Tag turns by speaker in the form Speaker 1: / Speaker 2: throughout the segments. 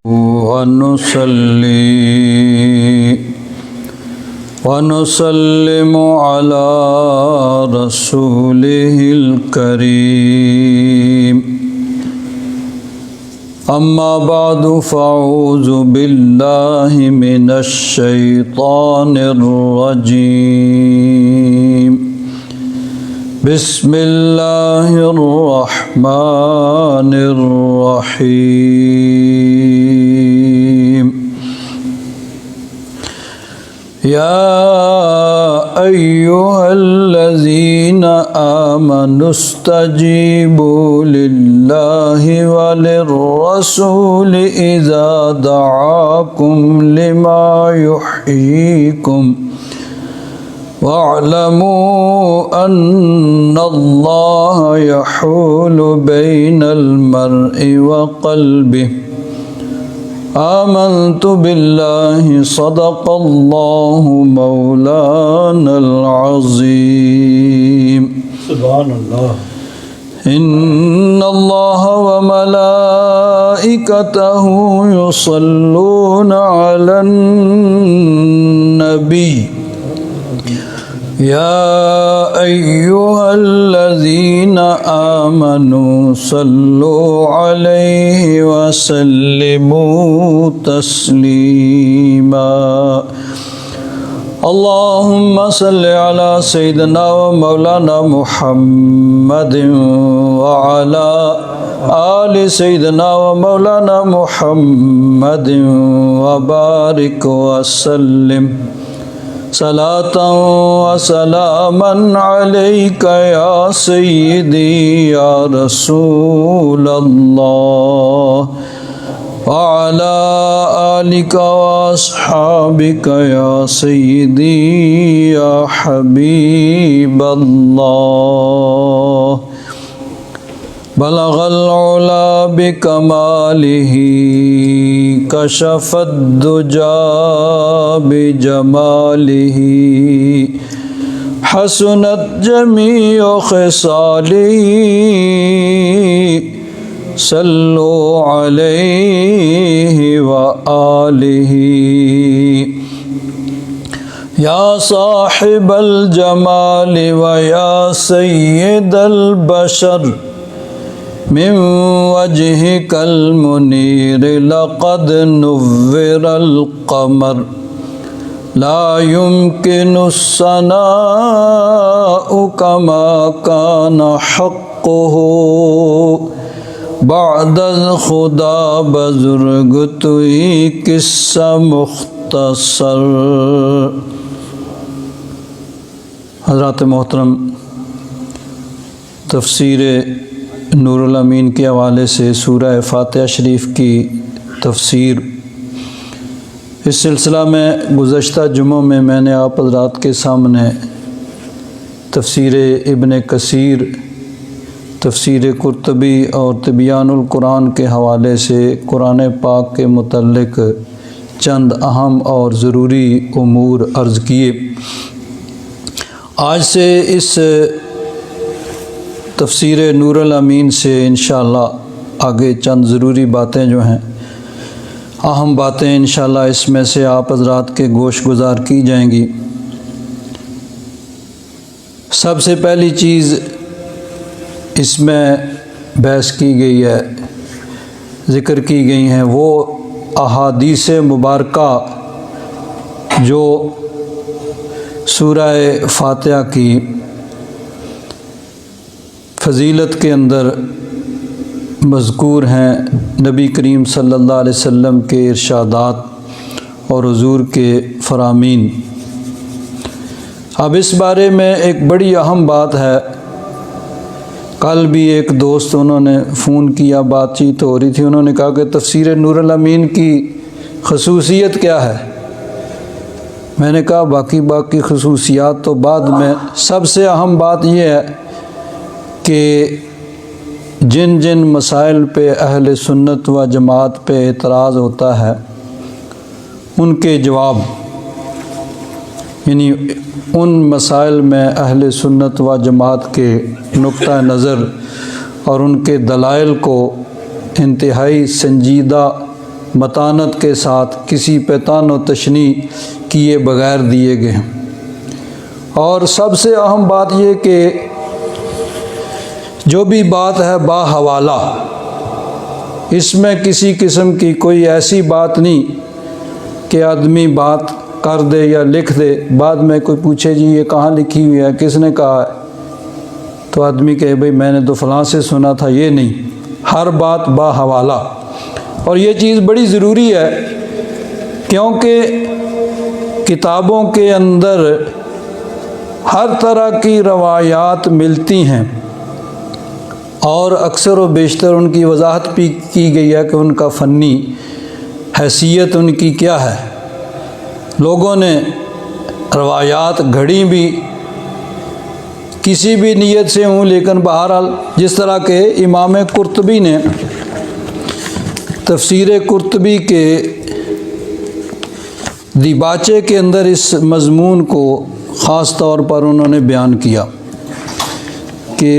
Speaker 1: ونصلي ونسلم على رسوله الكريم أما بعد فأعوذ بالله من الشيطان الرجيم بسم الله الرحمن الرحيم يا أيها الذين آمنوا استجيبوا لله وللرسول إذا دعاكم لما يحييكم واعلموا أن الله يحول بين المرء وقلبه آمنت بالله صدق الله مولانا العظيم
Speaker 2: سبحان الله
Speaker 1: إن الله وملائكته يصلون على النبي يا أيها الذين آمنوا صلوا عليه وسلموا تسليما اللهم صل على سيدنا ومولانا محمد وعلى آل سيدنا ومولانا محمد وبارك وسلم صلاة وسلاما عليك يا سيدي يا رسول الله وعلى آلك وأصحابك يا سيدي يا حبيب الله بلغ العلا بكماله كشف الدجى بجماله حسنت جميع خصاله صلوا عليه وآله يا صاحب الجمال ويا سيد البشر من وجهك المنير لقد نور القمر لا يمكن الثناء كما كان حقه بعد خدا بزرگ توئی قصہ مختصر۔ حضرات محترم، تفسیر نور الامین کے حوالے سے سورہ فاتحہ شریف کی تفسیر، اس سلسلہ میں گزشتہ جمعوں میں نے آپ حضرات کے سامنے تفسیر ابن کثیر، تفسیر قرطبی اور تبیان القرآن کے حوالے سے قرآن پاک کے متعلق چند اہم اور ضروری امور عرض کیے۔ آج سے اس تفسیر نور الامین سے انشاءاللہ آگے چند ضروری باتیں جو ہیں، اہم باتیں انشاءاللہ اس میں سے آپ حضرات کے گوش گزار کی جائیں گی۔ سب سے پہلی چیز اس میں بحث کی گئی ہے، ذکر کی گئی ہیں وہ احادیث مبارکہ جو سورہ فاتحہ کی فضیلت کے اندر مذکور ہیں، نبی کریم صلی اللہ علیہ وسلم کے ارشادات اور حضور کے فرامین۔ اب اس بارے میں ایک بڑی اہم بات ہے، کل بھی ایک دوست انہوں نے فون کیا، بات چیت ہو رہی تھی، انہوں نے کہا کہ تفسیر نور الامین کی خصوصیت کیا ہے؟ میں نے کہا باقی خصوصیات تو بعد میں، سب سے اہم بات یہ ہے کہ جن جن مسائل پہ اہل سنت و جماعت پہ اعتراض ہوتا ہے ان کے جواب، یعنی ان مسائل میں اہل سنت و جماعت کے نقطہ نظر اور ان کے دلائل کو انتہائی سنجیدہ متانت کے ساتھ کسی پہ طعن و تشنیع کیے بغیر دیے گئے ہیں۔ اور سب سے اہم بات یہ کہ جو بھی بات ہے باحوالہ، اس میں کسی قسم کی کوئی ایسی بات نہیں کہ آدمی بات کر دے یا لکھ دے، بعد میں کوئی پوچھے جی یہ کہاں لکھی ہوئی ہے، کس نے کہا ہے، تو آدمی کہے بھئی میں نے تو فلاں سے سنا تھا۔ یہ نہیں، ہر بات باحوالہ۔ اور یہ چیز بڑی ضروری ہے کیونکہ کتابوں کے اندر ہر طرح کی روایات ملتی ہیں اور اکثر و بیشتر ان کی وضاحت بھی کی گئی ہے کہ ان کا فنی حیثیت ان کی کیا ہے۔ لوگوں نے روایات گھڑی بھی کسی بھی نیت سے ہوں، لیکن بہرحال جس طرح کہ امام قرطبی نے تفسیر قرطبی کے دیباچے کے اندر اس مضمون کو خاص طور پر انہوں نے بیان کیا کہ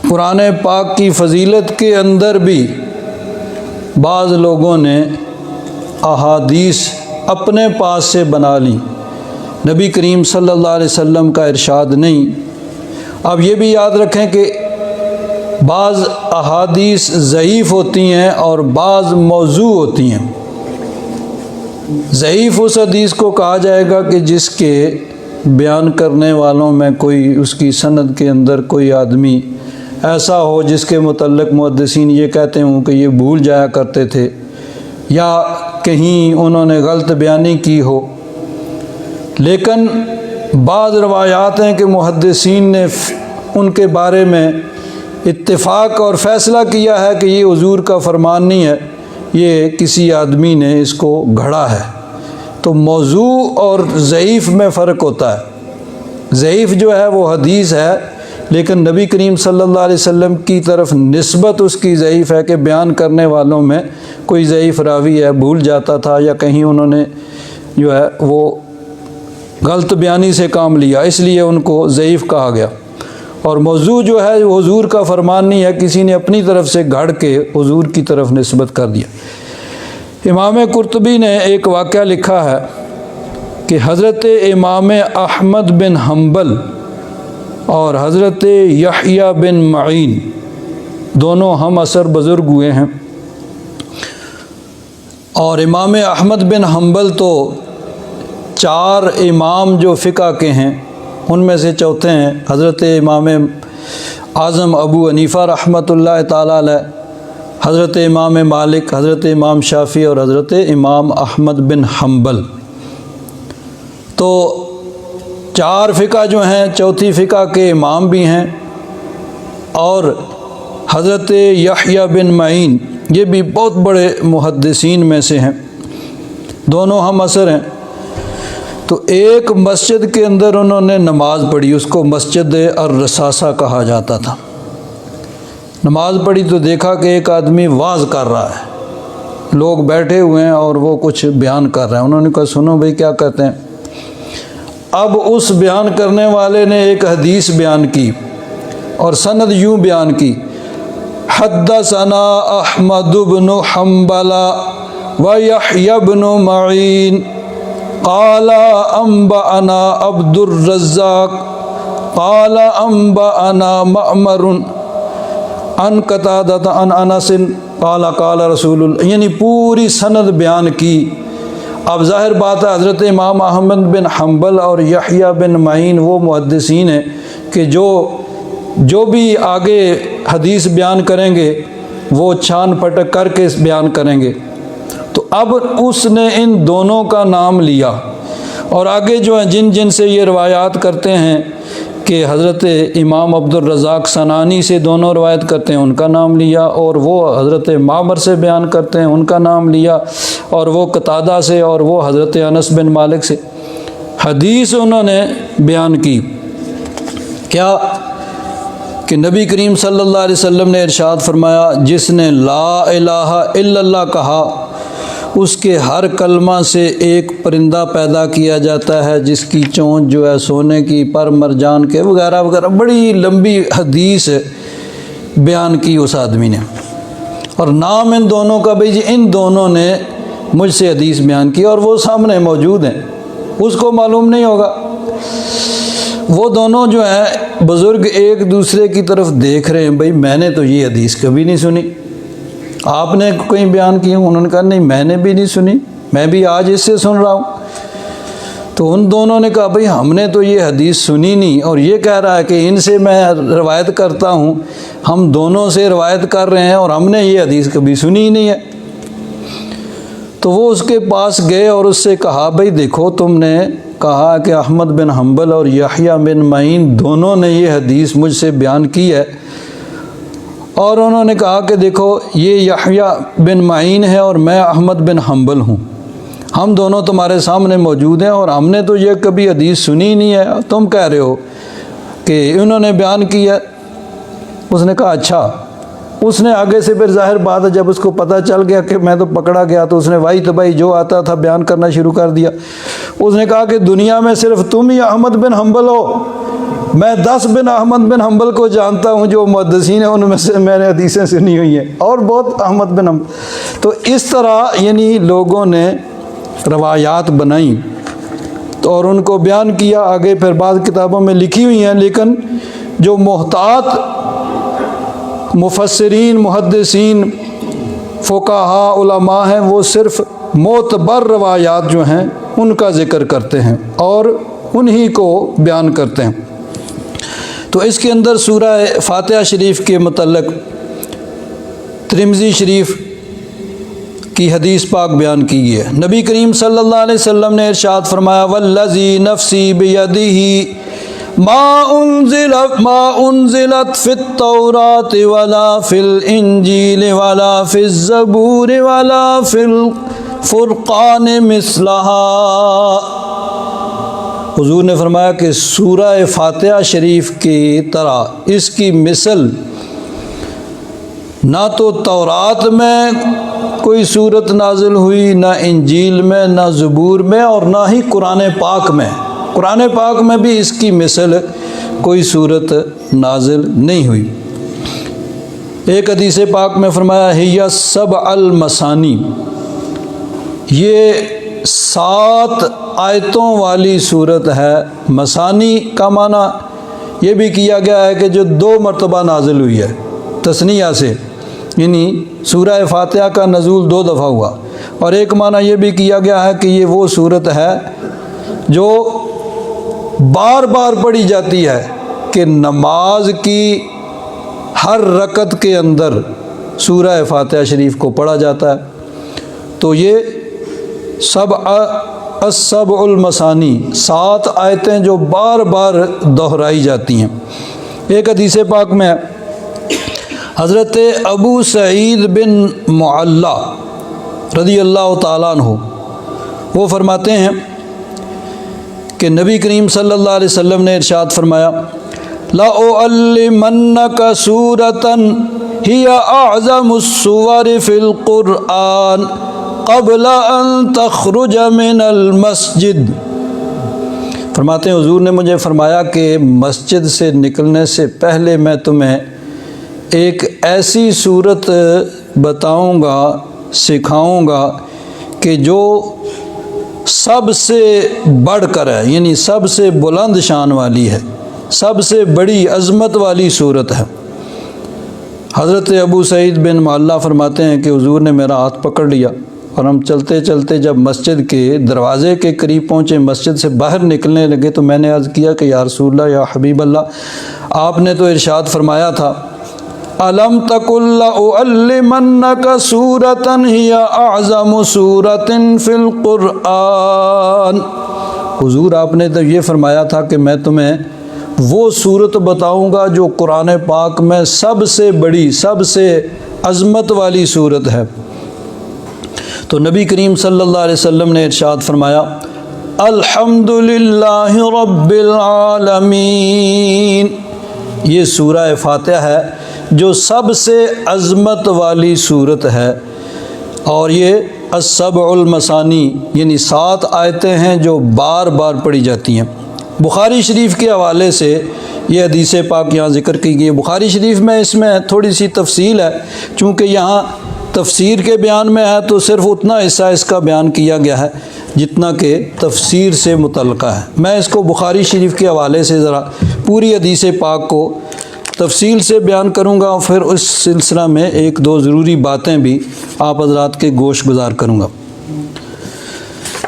Speaker 1: قرآن پاک کی فضیلت کے اندر بھی بعض لوگوں نے احادیث اپنے پاس سے بنا لیں، نبی کریم صلی اللہ علیہ وسلم کا ارشاد نہیں۔ اب یہ بھی یاد رکھیں کہ بعض احادیث ضعیف ہوتی ہیں اور بعض موضوع ہوتی ہیں۔ ضعیف اس حدیث کو کہا جائے گا کہ جس کے بیان کرنے والوں میں کوئی اس کی سند کے اندر کوئی آدمی ایسا ہو جس کے متعلق محدثین یہ کہتے ہوں کہ یہ بھول جایا کرتے تھے، یا کہیں انہوں نے غلط بیانی کی ہو۔ لیکن بعض روایات ہیں کہ محدثین نے ان کے بارے میں اتفاق اور فیصلہ کیا ہے کہ یہ حضور کا فرمان نہیں ہے، یہ کسی آدمی نے اس کو گھڑا ہے۔ تو موضوع اور ضعیف میں فرق ہوتا ہے۔ ضعیف جو ہے وہ حدیث ہے، لیکن نبی کریم صلی اللہ علیہ وسلم کی طرف نسبت اس کی ضعیف ہے کہ بیان کرنے والوں میں کوئی ضعیف راوی ہے، بھول جاتا تھا یا کہیں انہوں نے جو ہے وہ غلط بیانی سے کام لیا، اس لیے ان کو ضعیف کہا گیا۔ اور موضوع جو ہے وہ حضور کا فرمان نہیں ہے، کسی نے اپنی طرف سے گھڑ کے حضور کی طرف نسبت کر دیا۔ امام قرطبی نے ایک واقعہ لکھا ہے کہ حضرت امام احمد بن حنبل اور حضرت یحییٰ بن معین دونوں ہم عصر بزرگ ہوئے ہیں، اور امام احمد بن حنبل تو 4 امام جو فقہ کے ہیں ان میں سے چوتھے ہیں۔ حضرت امام اعظم ابو حنیفہ رحمۃ اللہ تعالیٰ علیہ، حضرت امام مالک، حضرت امام شافعی اور حضرت امام احمد بن حنبل۔ تو 4 فقہ جو ہیں، چوتھی فقہ کے امام بھی ہیں، اور حضرت یحییٰ بن معین یہ بھی بہت بڑے محدثین میں سے ہیں، دونوں ہم عصر ہیں۔ تو ایک مسجد کے اندر انہوں نے نماز پڑھی، اس کو مسجد الرصاصہ کہا جاتا تھا۔ نماز پڑھی تو دیکھا کہ ایک آدمی واعظ کر رہا ہے، لوگ بیٹھے ہوئے ہیں اور وہ کچھ بیان کر رہے ہیں۔ انہوں نے کہا سنو بھئی کیا کہتے ہیں۔ اب اس بیان کرنے والے نے ایک حدیث بیان کی اور سند یوں بیان کی، حدثنا احمد بن حنبل و یحییٰ بن معین قال انبأنا عبد الرزاق قال انبأنا معمر عن قتادہ عن انس قال قال رسول اللہ، یعنی پوری سند بیان کی۔ اب ظاہر بات ہے حضرت امام احمد بن حنبل اور یحییٰ بن معین وہ محدثین ہیں کہ جو بھی آگے حدیث بیان کریں گے وہ چھان پھٹک کر کے بیان کریں گے۔ تو اب اس نے ان دونوں کا نام لیا، اور آگے جو ہیں جن جن سے یہ روایات کرتے ہیں کہ حضرت امام عبد الرزاق صنعانی سے دونوں روایت کرتے ہیں ان کا نام لیا، اور وہ حضرت معمر سے بیان کرتے ہیں ان کا نام لیا، اور وہ قتادہ سے، اور وہ حضرت انس بن مالک سے حدیث انہوں نے بیان کی۔ کیا کہ نبی کریم صلی اللہ علیہ وسلم نے ارشاد فرمایا، جس نے لا الہ الا اللہ کہا اس کے ہر کلمہ سے ایک پرندہ پیدا کیا جاتا ہے جس کی چونچ جو ہے سونے کی، پر مرجان کے وغیرہ وغیرہ، بڑی لمبی حدیث بیان کی اس آدمی نے۔ اور نام ان دونوں کا بھئی جی ان دونوں نے مجھ سے حدیث بیان کی، اور وہ سامنے موجود ہیں، اس کو معلوم نہیں ہوگا۔ وہ دونوں جو ہیں بزرگ ایک دوسرے کی طرف دیکھ رہے ہیں، بھئی میں نے تو یہ حدیث کبھی نہیں سنی، آپ نے کہیں بیان کی؟ انہوں نے کہا نہیں میں نے بھی نہیں سنی، میں بھی آج اس سے سن رہا ہوں۔ تو ان دونوں نے کہا بھئی ہم نے تو یہ حدیث سنی نہیں، اور یہ کہہ رہا ہے کہ ان سے میں روایت کرتا ہوں، ہم دونوں سے روایت کر رہے ہیں اور ہم نے یہ حدیث کبھی سنی ہی نہیں ہے۔ تو وہ اس کے پاس گئے اور اس سے کہا بھئی دیکھو تم نے کہا کہ احمد بن حنبل اور یحییٰ بن معین دونوں نے یہ حدیث مجھ سے بیان کی ہے، اور انہوں نے کہا کہ دیکھو یہ یحییٰ بن معین ہے اور میں احمد بن حنبل ہوں، ہم دونوں تمہارے سامنے موجود ہیں اور ہم نے تو یہ کبھی حدیث سنی نہیں ہے، تم کہہ رہے ہو کہ انہوں نے بیان کیا۔ اس نے کہا اچھا۔ اس نے آگے سے پھر ظاہر بات ہے جب اس کو پتہ چل گیا کہ میں تو پکڑا گیا، تو اس نے وائی تبائی جو آتا تھا بیان کرنا شروع کر دیا۔ اس نے کہا کہ دنیا میں صرف تم ہی احمد بن حنبل ہو، میں 10 بن احمد بن حنبل کو جانتا ہوں جو محدثین ہیں، ان میں سے میں نے حدیثیں سنی ہوئی ہیں، اور بہت احمد بن حنبل۔ تو اس طرح یعنی لوگوں نے روایات بنائیں تو اور ان کو بیان کیا، آگے پھر بعض کتابوں میں لکھی ہوئی ہیں، لیکن جو محتاط مفسرین، محدثین، فقہاء، علماء ہیں وہ صرف معتبر روایات جو ہیں ان کا ذکر کرتے ہیں اور انہی کو بیان کرتے ہیں۔ تو اس کے اندر سورہ فاتحہ شریف کے متعلق ترمذی شریف کی حدیث پاک بیان کی گئی ہے۔ نبی کریم صلی اللہ علیہ وسلم نے ارشاد فرمایا والذی نفسی بیدہ ما انزلت فی التوراۃ ولا فی الانجیل ولا فی الزبور ولا فی الفرقان مثلہا۔ حضور نے فرمایا کہ سورہ فاتحہ شریف کی طرح اس کی مثل نہ تو تورات میں کوئی صورت نازل ہوئی، نہ انجیل میں، نہ زبور میں، اور نہ ہی قرآن پاک میں۔ قرآن پاک میں بھی اس کی مثل کوئی صورت نازل نہیں ہوئی۔ ایک حدیث پاک میں فرمایا ہی سبع المثانی، یہ 7 آیتوں والی صورت ہے۔ مثانی کا معنی یہ بھی کیا گیا ہے کہ جو 2 مرتبہ نازل ہوئی ہے تثنیہ سے، یعنی سورہ فاتحہ کا نزول 2 دفعہ ہوا، اور ایک معنی یہ بھی کیا گیا ہے کہ یہ وہ صورت ہے جو بار بار پڑھی جاتی ہے، کہ نماز کی ہر رکعت کے اندر سورہ فاتحہ شریف کو پڑھا جاتا ہے۔ تو یہ السبع المثانی 7 آیتیں جو بار بار دہرائی جاتی ہیں۔ ایک حدیث پاک میں حضرت ابو سعید بن معلا رضی اللہ تعالیٰ عنہ وہ فرماتے ہیں کہ نبی کریم صلی اللہ علیہ وسلم نے ارشاد فرمایا لَأُعَلِّمَنَّكَ سُورَةً هِيَ أَعْظَمُ السُّوَرِ فِي الْقُرْآنِ قَبْلَ أَن تَخْرُجَ مِنَ الْمَسْجِدِ۔ فرماتے ہیں حضور نے مجھے فرمایا کہ مسجد سے نکلنے سے پہلے میں تمہیں ایک ایسی صورت بتاؤں گا، سکھاؤں گا کہ جو سب سے بڑھ کر ہے، یعنی سب سے بلند شان والی ہے، سب سے بڑی عظمت والی صورت ہے۔ حضرت ابو سعید بن معلا فرماتے ہیں کہ حضور نے میرا ہاتھ پکڑ لیا اور ہم چلتے چلتے جب مسجد کے دروازے کے قریب پہنچے، مسجد سے باہر نکلنے لگے، تو میں نے عرض کیا کہ یا رسول اللہ، یا حبیب اللہ، آپ نے تو ارشاد فرمایا تھا الم تقل لأعلمنك سورة هي اعظم سورة في القرآن۔ حضور آپ نے تو یہ فرمایا تھا کہ میں تمہیں وہ صورت بتاؤں گا جو قرآن پاک میں سب سے بڑی، سب سے عظمت والی صورت ہے۔ تو نبی کریم صلی اللہ علیہ وسلم نے ارشاد فرمایا الحمدللہ رب العالمین۔ یہ سورہ فاتحہ ہے جو سب سے عظمت والی صورت ہے، اور یہ السبع المثانی یعنی 7 آیتیں ہیں جو بار بار پڑھی جاتی ہیں۔ بخاری شریف کے حوالے سے یہ حدیث پاک یہاں ذکر کی گئی ہے۔ بخاری شریف میں اس میں تھوڑی سی تفصیل ہے، چونکہ یہاں تفسیر کے بیان میں ہے تو صرف اتنا حصہ اس کا بیان کیا گیا ہے جتنا کہ تفسیر سے متعلقہ ہے۔ میں اس کو بخاری شریف کے حوالے سے ذرا پوری حدیث پاک کو تفصیل سے بیان کروں گا، اور پھر اس سلسلہ میں ایک دو ضروری باتیں بھی آپ حضرات کے گوش گزار کروں گا۔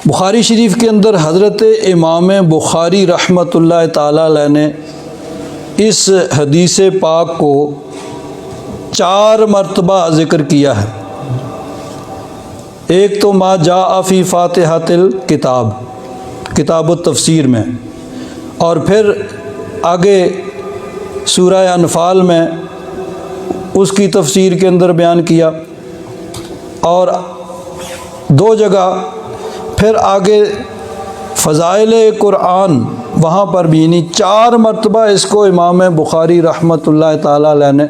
Speaker 1: بخاری شریف کے اندر حضرت امام بخاری رحمۃ اللہ تعالی علیہ نے اس حدیث پاک کو 4 مرتبہ ذکر کیا ہے۔ ایک تو ما جاء فی فاتحۃ الکتاب، کتاب التفسیر میں، اور پھر آگے سورہ انفال میں اس کی تفسیر کے اندر بیان کیا، اور 2 جگہ پھر آگے فضائل قرآن وہاں پر بھی، یعنی 4 مرتبہ اس کو امام بخاری رحمۃ اللہ تعالی علیہ نے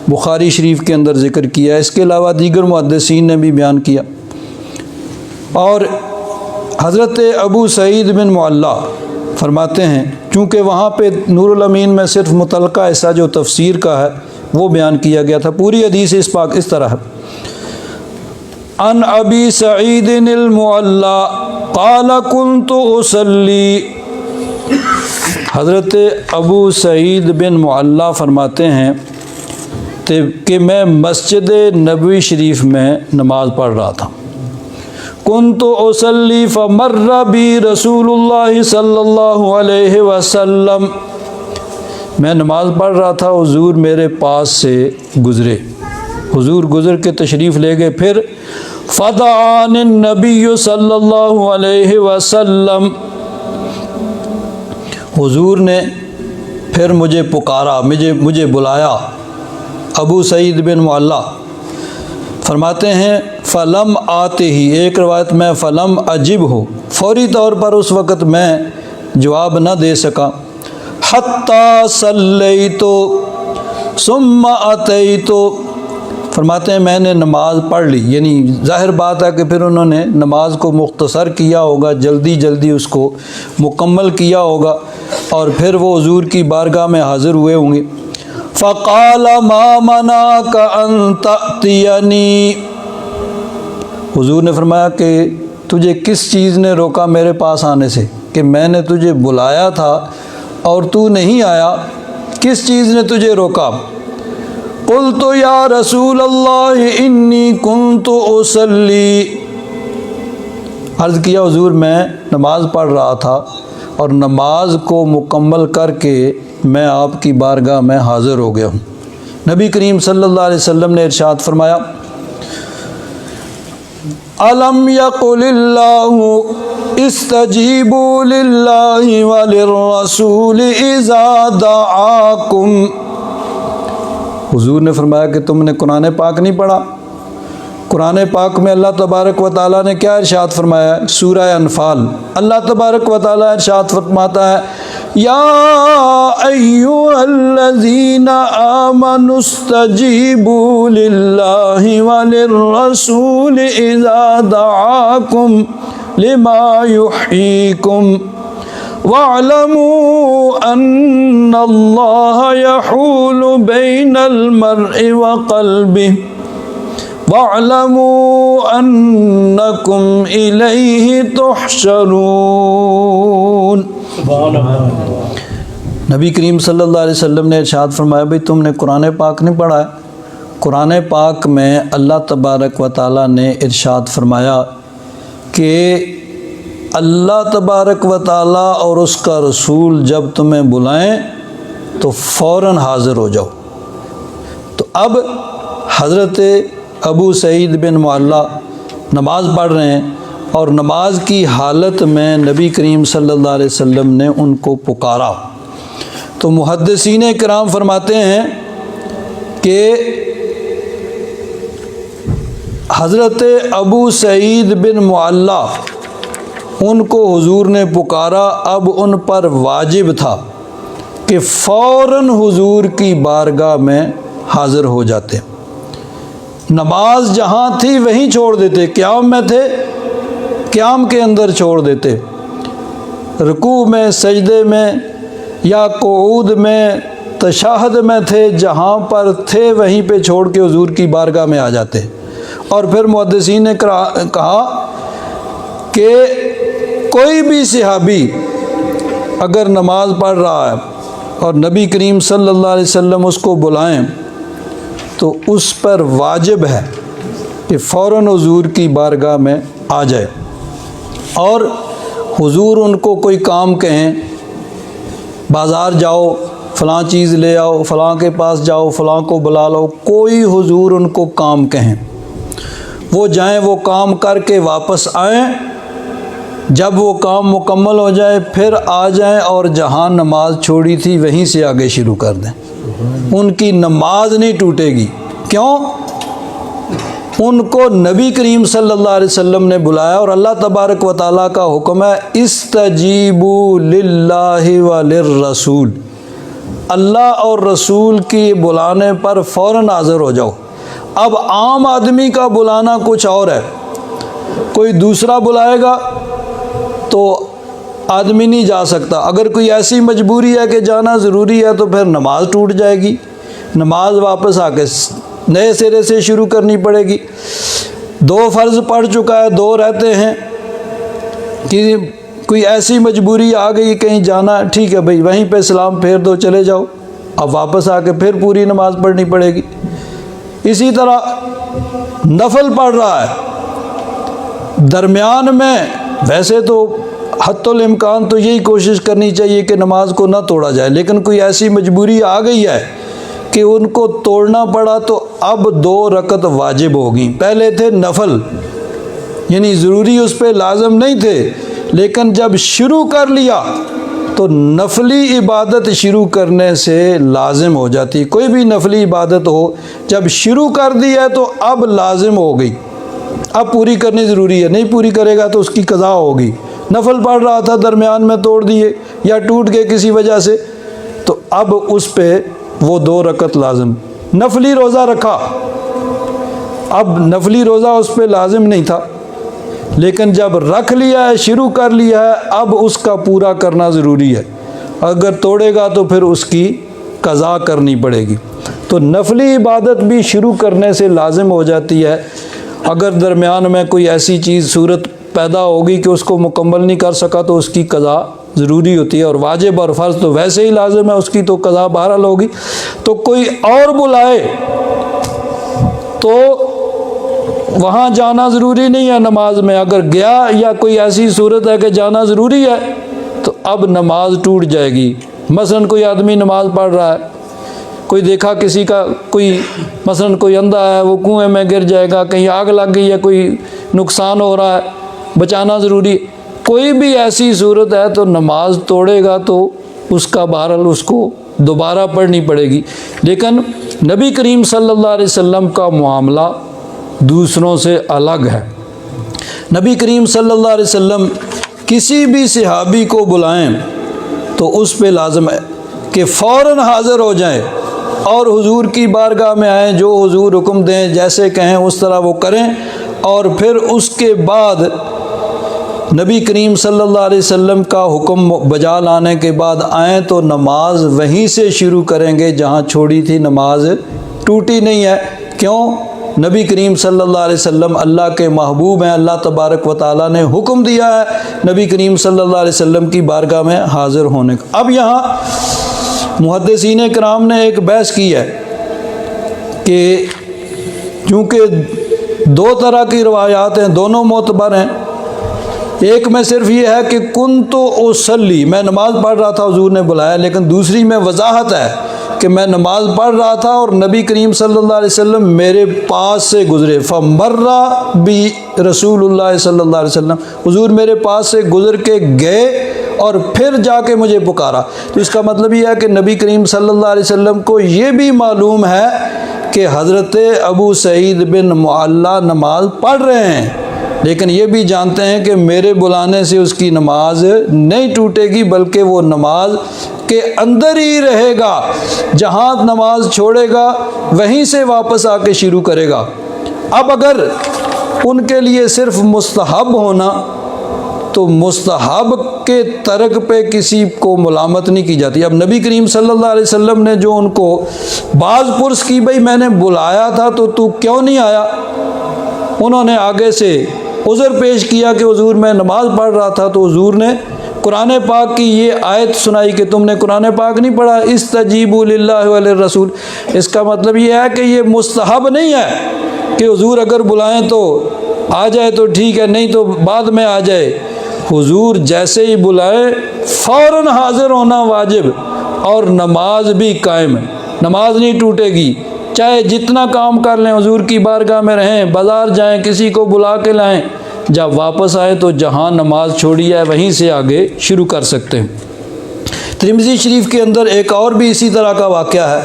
Speaker 1: بخاری شریف کے اندر ذکر کیا۔ اس کے علاوہ دیگر محدثین نے بھی بیان کیا۔ اور حضرت ابو سعید بن معلّہ فرماتے ہیں چونکہ وہاں پہ نور الامین میں صرف متعلقہ حصہ جو تفسیر کا ہے وہ بیان کیا گیا تھا، پوری حدیث اس طرح ہے۔ عن ابی سعید المعلّہ قال كنت اصلی، حضرت ابو سعید بن معلّہ فرماتے ہیں کہ میں مسجد نبوی شریف میں نماز پڑھ رہا تھا۔ كنت اصلی فمر بی رسول اللہ صلی اللہ علیہ وسلم، میں نماز پڑھ رہا تھا، حضور میرے پاس سے گزرے، حضور گزر کے تشریف لے گئے۔ پھر فدعان النبی صلی اللہ علیہ وسلم، حضور نے پھر مجھے پکارا، مجھے بلایا۔ ابو سعید بن معلّہ فرماتے ہیں فلم آتے ہی، ایک روایت میں فلم اجب ہو، فوری طور پر اس وقت میں جواب نہ دے سکا۔ حتی صلیت ثم اتیت، فرماتے ہیں میں نے نماز پڑھ لی، یعنی ظاہر بات ہے کہ پھر انہوں نے نماز کو مختصر کیا ہوگا، جلدی اس کو مکمل کیا ہوگا، اور پھر وہ حضور کی بارگاہ میں حاضر ہوئے ہوں گے۔ فقال ما منعک ان تأتینی، حضور نے فرمایا کہ تجھے کس چیز نے روکا میرے پاس آنے سے، کہ میں نے تجھے بلایا تھا اور تو نہیں آیا، کس چیز نے تجھے روکا؟ قلت یا رسول اللہ انی کنت اصلی، عرض کیا حضور میں نماز پڑھ رہا تھا اور نماز کو مکمل کر کے میں آپ کی بارگاہ میں حاضر ہو گیا ہوں۔ نبی کریم صلی اللہ علیہ وسلم نے ارشاد فرمایا الم یقل اللہ استجیبوا للہ وللرسول اذا دعاکم، حضور نے فرمایا کہ تم نے قرآن پاک نہیں پڑھا؟ قرآن پاک میں اللہ تبارک و تعالیٰ نے کیا ارشاد فرمایا ہے؟ سورہ انفال، اللہ تبارک و تعالیٰ ارشاد فرماتا ہے یا ایھا الذین آمنوا استجیبوا للہ وللرسول اذا دعاکم لما یحییکم وَاعْلَمُوا أَنَّ اللَّهَ يَحُولُ بَيْنَ الْمَرْءِ وَقَلْبِهِ وَاعْلَمُوا أَنَّكُمْ إِلَيْهِ تُحْشَرُونَ۔ نبی کریم صلی اللہ علیہ وسلم نے ارشاد فرمایا بھئی تم نے قرآن پاک نہیں پڑھا ہے؟ قرآن پاک میں اللہ تبارک و تعالیٰ نے ارشاد فرمایا کہ اللہ تبارک و تعالیٰ اور اس کا رسول جب تمہیں بلائیں تو فوراً حاضر ہو جاؤ۔ تو اب حضرت ابو سعید بن معلّہ نماز پڑھ رہے ہیں، اور نماز کی حالت میں نبی کریم صلی اللہ علیہ وسلم نے ان کو پکارا۔ تو محدثین کرام فرماتے ہیں کہ حضرت ابو سعید بن معلّہ ان کو حضور نے پکارا، اب ان پر واجب تھا کہ فوراً حضور کی بارگاہ میں حاضر ہو جاتے، نماز جہاں تھی وہیں چھوڑ دیتے، قیام میں تھے قیام کے اندر چھوڑ دیتے، رکوع میں، سجدے میں یا قعود میں، تشہد میں تھے، جہاں پر تھے وہیں پہ چھوڑ کے حضور کی بارگاہ میں آ جاتے، اور پھر محدثین نے کہا کہ کوئی بھی صحابی اگر نماز پڑھ رہا ہے اور نبی کریم صلی اللہ علیہ وسلم اس کو بلائیں تو اس پر واجب ہے کہ فوراً حضور کی بارگاہ میں آ جائے، اور حضور ان کو کوئی کام کہیں، بازار جاؤ فلاں چیز لے آؤ، فلاں کے پاس جاؤ، فلاں کو بلا لو، کوئی حضور ان کو کام کہیں، وہ جائیں، وہ کام کر کے واپس آئیں، جب وہ کام مکمل ہو جائے پھر آ جائیں اور جہاں نماز چھوڑی تھی وہیں سے آگے شروع کر دیں۔ ان کی نماز نہیں ٹوٹے گی۔ کیوں؟ ان کو نبی کریم صلی اللہ علیہ وسلم نے بلایا، اور اللہ تبارک و تعالیٰ کا حکم ہے استجیبوا للہ وللرسول، اللہ اور رسول کی بلانے پر فوراً حاضر ہو جاؤ۔ اب عام آدمی کا بلانا کچھ اور ہے، کوئی دوسرا بلائے گا تو آدمی نہیں جا سکتا، اگر کوئی ایسی مجبوری ہے کہ جانا ضروری ہے تو پھر نماز ٹوٹ جائے گی، نماز واپس آ کے نئے سرے سے شروع کرنی پڑے گی۔ 2 فرض پڑھ چکا ہے، 2 رہتے ہیں، کہ کوئی ایسی مجبوری آ گئی کہیں جانا، ٹھیک ہے بھائی وہیں پہ سلام پھیر دو چلے جاؤ، اب واپس آ کے پھر پوری نماز پڑھنی پڑے گی۔ اسی طرح نفل پڑھ رہا ہے، درمیان میں ویسے تو حتی الامکان تو یہی کوشش کرنی چاہیے کہ نماز کو نہ توڑا جائے، لیکن کوئی ایسی مجبوری آ گئی ہے کہ ان کو توڑنا پڑا تو اب 2 رکعت واجب ہوگی۔ پہلے تھے نفل، یعنی ضروری اس پہ لازم نہیں تھے، لیکن جب شروع کر لیا تو نفلی عبادت شروع کرنے سے لازم ہو جاتی۔ کوئی بھی نفلی عبادت ہو جب شروع کر دی ہے تو اب لازم ہو گئی، اب پوری کرنی ضروری ہے، نہیں پوری کرے گا تو اس کی قضا ہوگی۔ نفل پڑھ رہا تھا درمیان میں توڑ دیے یا ٹوٹ گئے کسی وجہ سے تو اب اس پہ وہ 2 رکعت لازم۔ نفلی روزہ رکھا، اب نفلی روزہ اس پہ لازم نہیں تھا، لیکن جب رکھ لیا ہے، شروع کر لیا ہے، اب اس کا پورا کرنا ضروری ہے، اگر توڑے گا تو پھر اس کی قضا کرنی پڑے گی۔ تو نفلی عبادت بھی شروع کرنے سے لازم ہو جاتی ہے، اگر درمیان میں کوئی ایسی چیز صورت پیدا ہوگی کہ اس کو مکمل نہیں کر سکا تو اس کی قضا ضروری ہوتی ہے، اور واجب اور فرض تو ویسے ہی لازم ہے، اس کی تو قضا بہرحال ہوگی۔ تو کوئی اور بلائے تو وہاں جانا ضروری نہیں ہے نماز میں، اگر گیا یا کوئی ایسی صورت ہے کہ جانا ضروری ہے تو اب نماز ٹوٹ جائے گی۔ مثلا کوئی آدمی نماز پڑھ رہا ہے، کوئی دیکھا کسی کا کوئی مثلا کوئی اندھا ہے، وہ کنویں میں گر جائے گا، کہیں آگ لگ گئی ہے، کوئی نقصان ہو رہا ہے، بچانا ضروری، کوئی بھی ایسی صورت ہے تو نماز توڑے گا تو اس کا بہرحال اس کو دوبارہ پڑھنی پڑے گی۔ لیکن نبی کریم صلی اللہ علیہ وسلم کا معاملہ دوسروں سے الگ ہے۔ نبی کریم صلی اللہ علیہ وسلم کسی بھی صحابی کو بلائیں تو اس پہ لازم ہے کہ فوراً حاضر ہو جائیں اور حضور کی بارگاہ میں آئیں، جو حضور حکم دیں، جیسے کہیں اس طرح وہ کریں، اور پھر اس کے بعد نبی کریم صلی اللہ علیہ وسلم کا حکم بجا لانے کے بعد آئیں تو نماز وہیں سے شروع کریں گے جہاں چھوڑی تھی، نماز ٹوٹی نہیں ہے۔ کیوں؟ نبی کریم صلی اللہ علیہ وسلم اللہ کے محبوب ہیں، اللہ تبارک و تعالیٰ نے حکم دیا ہے نبی کریم صلی اللہ علیہ وسلم کی بارگاہ میں حاضر ہونے کا۔ اب یہاں محدثین کرام نے ایک بحث کی ہے کہ چونکہ 2 طرح کی روایات ہیں، دونوں معتبر ہیں۔ ایک میں صرف یہ ہے کہ کنت اصلی، میں نماز پڑھ رہا تھا حضور نے بلایا، لیکن دوسری میں وضاحت ہے کہ میں نماز پڑھ رہا تھا اور نبی کریم صلی اللہ علیہ وسلم میرے پاس سے گزرے، فمر بی رسول اللہ صلی اللہ علیہ وسلم، حضور میرے پاس سے گزر کے گئے اور پھر جا کے مجھے پکارا۔ تو اس کا مطلب یہ ہے کہ نبی کریم صلی اللہ علیہ وسلم کو یہ بھی معلوم ہے کہ حضرت ابو سعید بن معلّہ نماز پڑھ رہے ہیں، لیکن یہ بھی جانتے ہیں کہ میرے بلانے سے اس کی نماز نہیں ٹوٹے گی، بلکہ وہ نماز کے اندر ہی رہے گا، جہاں نماز چھوڑے گا وہیں سے واپس آ کے شروع کرے گا۔ اب اگر ان کے لیے صرف مستحب ہونا تو مستحب کے ترک پہ کسی کو ملامت نہیں کی جاتی۔ اب نبی کریم صلی اللہ علیہ وسلم نے جو ان کو بعض پرس کی، بھئی میں نے بلایا تھا تو کیوں نہیں آیا؟ انہوں نے آگے سے عذر پیش کیا کہ حضور میں نماز پڑھ رہا تھا، تو حضور نے قرآن پاک کی یہ آیت سنائی کہ تم نے قرآن پاک نہیں پڑھا، استجیبوا للہ وللرسول۔ اس کا مطلب یہ ہے کہ یہ مستحب نہیں ہے کہ حضور اگر بلائیں تو آ جائے تو ٹھیک ہے، نہیں تو بعد میں آ جائے۔ حضور جیسے ہی بلائیں فوراً حاضر ہونا واجب، اور نماز بھی قائم ہے، نماز نہیں ٹوٹے گی، چاہے جتنا کام کر لیں، حضور کی بارگاہ میں رہیں، بازار جائیں، کسی کو بلا کے لائیں، جب واپس آئیں تو جہاں نماز چھوڑی ہے وہیں سے آگے شروع کر سکتے ہیں۔ ترمذی شریف کے اندر ایک اور بھی اسی طرح کا واقعہ ہے۔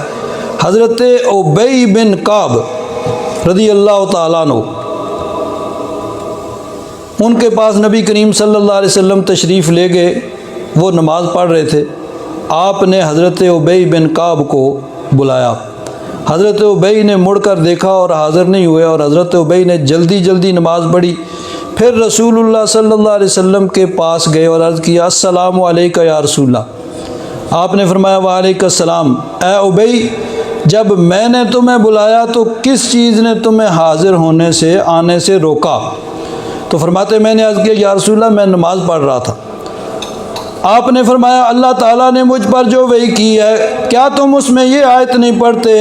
Speaker 1: حضرت ابی بن کعب رضی اللہ تعالیٰ عنہ، ان کے پاس نبی کریم صلی اللہ علیہ وسلم تشریف لے گئے، وہ نماز پڑھ رہے تھے، آپ نے حضرت ابی بن کعب کو بلایا۔ حضرت ابی نے مڑ کر دیکھا اور حاضر نہیں ہوئے، اور حضرت ابی نے جلدی جلدی نماز پڑھی، پھر رسول اللہ صلی اللہ علیہ وسلم کے پاس گئے اور عرض کیا السلام علیکم یا رسول اللہ۔ آپ نے فرمایا وعلیکم السلام۔ اے ابی، جب میں نے تمہیں بلایا تو کس چیز نے تمہیں حاضر ہونے سے آنے سے روکا؟ تو فرماتے میں نے عرض کیا یا رسول اللہ میں نماز پڑھ رہا تھا۔ آپ نے فرمایا اللہ تعالیٰ نے مجھ پر جو وحی کی ہے کیا تم اس میں یہ آیت نہیں پڑھتے؟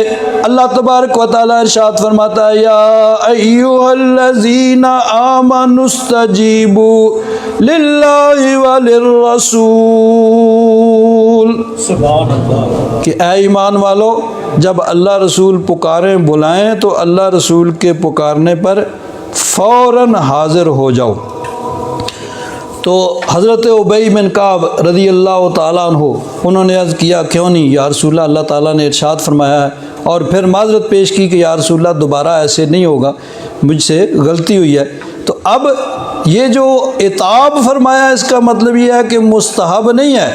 Speaker 1: اللہ تبارک و تعالیٰ ارشاد فرماتا ہے یا ایھا الذین آمنوا استجیبوا للہ وللرسول،
Speaker 2: سبحان اللہ،
Speaker 1: کہ اے ایمان والو جب اللہ رسول پکاریں بلائیں تو اللہ رسول کے پکارنے پر فوراً حاضر ہو جاؤ۔ تو حضرت ابی بن کعب رضی اللہ تعالیٰ عنہ انہوں نے عرض کیا کیوں نہیں یا رسول اللہ، اللہ تعالیٰ نے ارشاد فرمایا ہے، اور پھر معذرت پیش کی کہ یا رسول اللہ دوبارہ ایسے نہیں ہوگا، مجھ سے غلطی ہوئی ہے۔ تو اب یہ جو عتاب فرمایا اس کا مطلب یہ ہے کہ مستحب نہیں ہے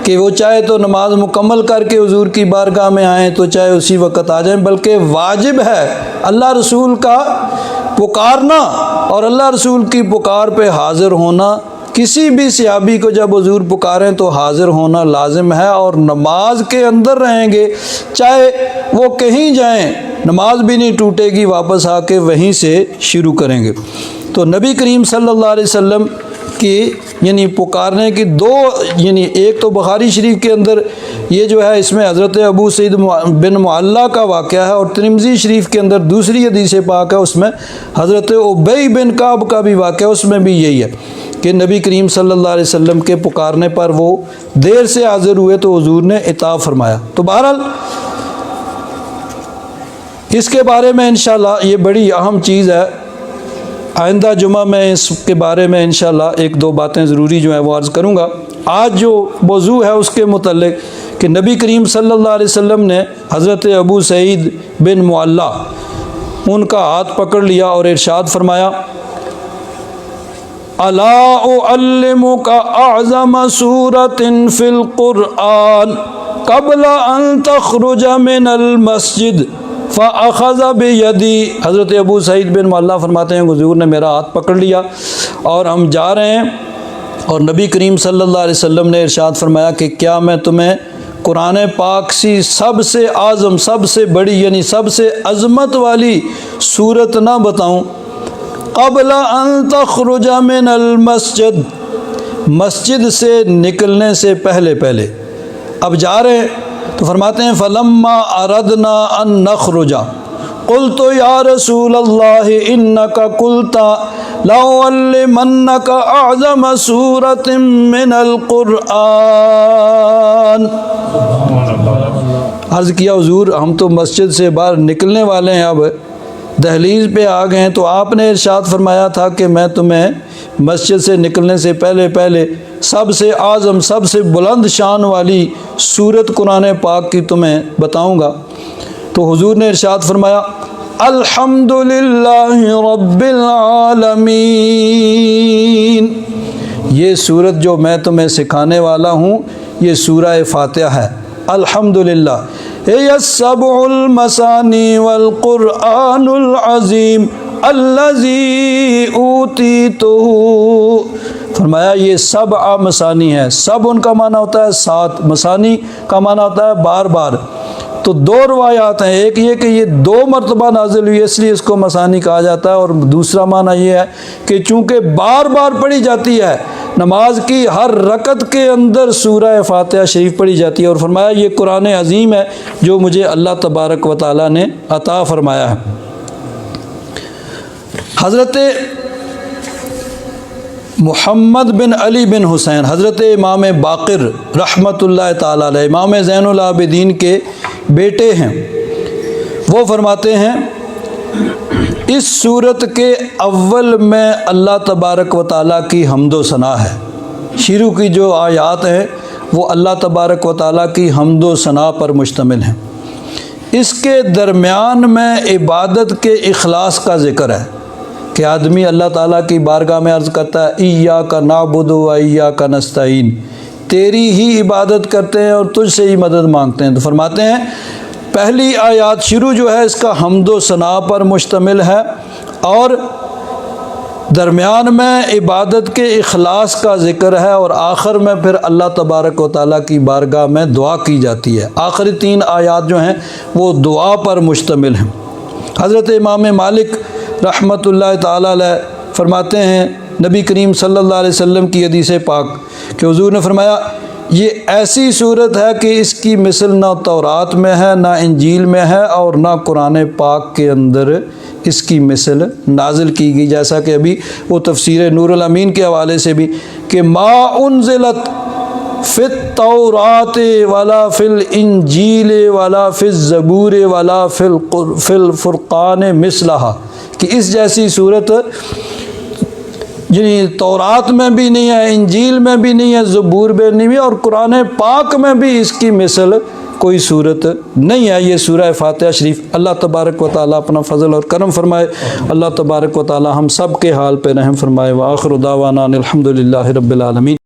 Speaker 1: کہ وہ چاہے تو نماز مکمل کر کے حضور کی بارگاہ میں آئیں تو چاہے اسی وقت آ جائیں، بلکہ واجب ہے اللہ رسول کا پکارنا اور اللہ رسول کی پکار پہ حاضر ہونا۔ کسی بھی صحابی کو جب حضور پکاریں تو حاضر ہونا لازم ہے، اور نماز کے اندر رہیں گے، چاہے وہ کہیں جائیں نماز بھی نہیں ٹوٹے گی، واپس آ کے وہیں سے شروع کریں گے۔ تو نبی کریم صلی اللہ علیہ وسلم کی یعنی پکارنے کی دو، یعنی ایک تو بخاری شریف کے اندر یہ جو ہے اس میں حضرت ابو سعید بن معلہ کا واقعہ ہے، اور ترمذی شریف کے اندر دوسری حدیث پاک ہے اس میں حضرت ابی بن کعب کا بھی واقعہ، اس میں بھی یہی ہے کہ نبی کریم صلی اللہ علیہ وسلم کے پکارنے پر وہ دیر سے حاضر ہوئے تو حضور نے عتاب فرمایا۔ تو بہرحال اس کے بارے میں انشاءاللہ یہ بڑی اہم چیز ہے، آئندہ جمعہ میں اس کے بارے میں انشاءاللہ ایک دو باتیں ضروری جو ہیں وہ عرض کروں گا۔ آج جو موضوع ہے اس کے متعلق کہ نبی کریم صلی اللہ علیہ وسلم نے حضرت ابو سعید بن معلہ ان کا ہاتھ پکڑ لیا اور ارشاد فرمایا الا اعلمک اعظم سورۃ فی القرآن قبل ان تخرج من المسجد فاخذ بیدی۔ حضرت ابو سعید بن معلہ فرماتے ہیں حضور نے میرا ہاتھ پکڑ لیا اور ہم جا رہے ہیں، اور نبی کریم صلی اللہ علیہ وسلم نے ارشاد فرمایا کہ کیا میں تمہیں قرآن پاک سی سب سے اعظم، سب سے بڑی یعنی سب سے عظمت والی سورت نہ بتاؤں؟ قبل ان تخرج من المسجد، مسجد سے نکلنے سے پہلے پہلے۔ اب جا رہے ہیں تو فرماتے ہیں فلما اردنا ان نخرج قلت یا رسول اللہ انک قلت لأعلمنک اعظم سورۃ من القرآن۔ عرض کیا حضور ہم تو مسجد سے باہر نکلنے والے ہیں، اب دہلیز پہ آ گئے ہیں، تو آپ نے ارشاد فرمایا تھا کہ میں تمہیں مسجد سے نکلنے سے پہلے پہلے سب سے اعظم، سب سے بلند شان والی سورت قرآن پاک کی تمہیں بتاؤں گا۔ تو حضور نے ارشاد فرمایا الحمدللہ رب العالمین، یہ سورت جو میں تمہیں سکھانے والا ہوں یہ سورہ فاتحہ ہے۔ الحمدللہ ہی السبع المثانی والقرآن العظیم الذی اوتیتہ، فرمایا یہ سبع مثانی ہے، سب ان کا معنی ہوتا ہے سات، مثانی کا معنی ہوتا ہے بار بار، تو دو روایات ہیں، ایک یہ کہ یہ 2 مرتبہ نازل ہوئی اس لیے اس کو مثانی کہا جاتا ہے، اور دوسرا معنی یہ ہے کہ چونکہ بار بار پڑھی جاتی ہے، نماز کی ہر رکعت کے اندر سورہ فاتحہ شریف پڑھی جاتی ہے، اور فرمایا یہ قرآن عظیم ہے جو مجھے اللہ تبارک و تعالیٰ نے عطا فرمایا ہے۔ حضرت محمد بن علی بن حسین، حضرت امام باقر رحمۃ اللہ تعالیٰ علیہ، امام زین العابدین کے بیٹے ہیں، وہ فرماتے ہیں اس صورت کے اول میں اللہ تبارک و تعالیٰ کی حمد و ثنا ہے۔ شروع کی جو آیات ہیں وہ اللہ تبارک و تعالیٰ کی حمد و ثنا پر مشتمل ہیں۔ اس کے درمیان میں عبادت کے اخلاص کا ذکر ہے کہ آدمی اللہ تعالیٰ کی بارگاہ میں عرض کرتا ہے ایاک نعبد و ایاک نستعین، تیری ہی عبادت کرتے ہیں اور تجھ سے ہی مدد مانگتے ہیں۔ تو فرماتے ہیں پہلی آیات شروع جو ہے اس کا حمد و ثنا پر مشتمل ہے، اور درمیان میں عبادت کے اخلاص کا ذکر ہے، اور آخر میں پھر اللہ تبارک و تعالیٰ کی بارگاہ میں دعا کی جاتی ہے۔ آخری 3 آیات جو ہیں وہ دعا پر مشتمل ہیں۔ حضرت امام مالک رحمۃ اللہ تعالیٰ علیہ فرماتے ہیں نبی کریم صلی اللہ علیہ وسلم کی حدیث پاک کہ حضور نے فرمایا یہ ایسی صورت ہے کہ اس کی مثل نہ تورات میں ہے، نہ انجیل میں ہے، اور نہ قرآن پاک کے اندر اس کی مثل نازل کی گئی، جیسا کہ ابھی وہ تفسیر نور الامین کے حوالے سے بھی کہ ما انزلت فی التورات ولا فی الانجیل ولا فی الزبور ولا فی الفرقان مثلہا، کہ اس جیسی صورت یعنی تورات میں بھی نہیں ہے، انجیل میں بھی نہیں ہے، زبور میں نہیں ہے، اور قرآن پاک میں بھی اس کی مثل کوئی صورت نہیں ہے۔ یہ سورہ فاتحہ شریف۔ اللہ تبارک و تعالیٰ اپنا فضل اور کرم فرمائے، اللہ تبارک و تعالیٰ ہم سب کے حال پہ رحم فرمائے۔ وآخر دعوانا الحمد للہ رب العالمین۔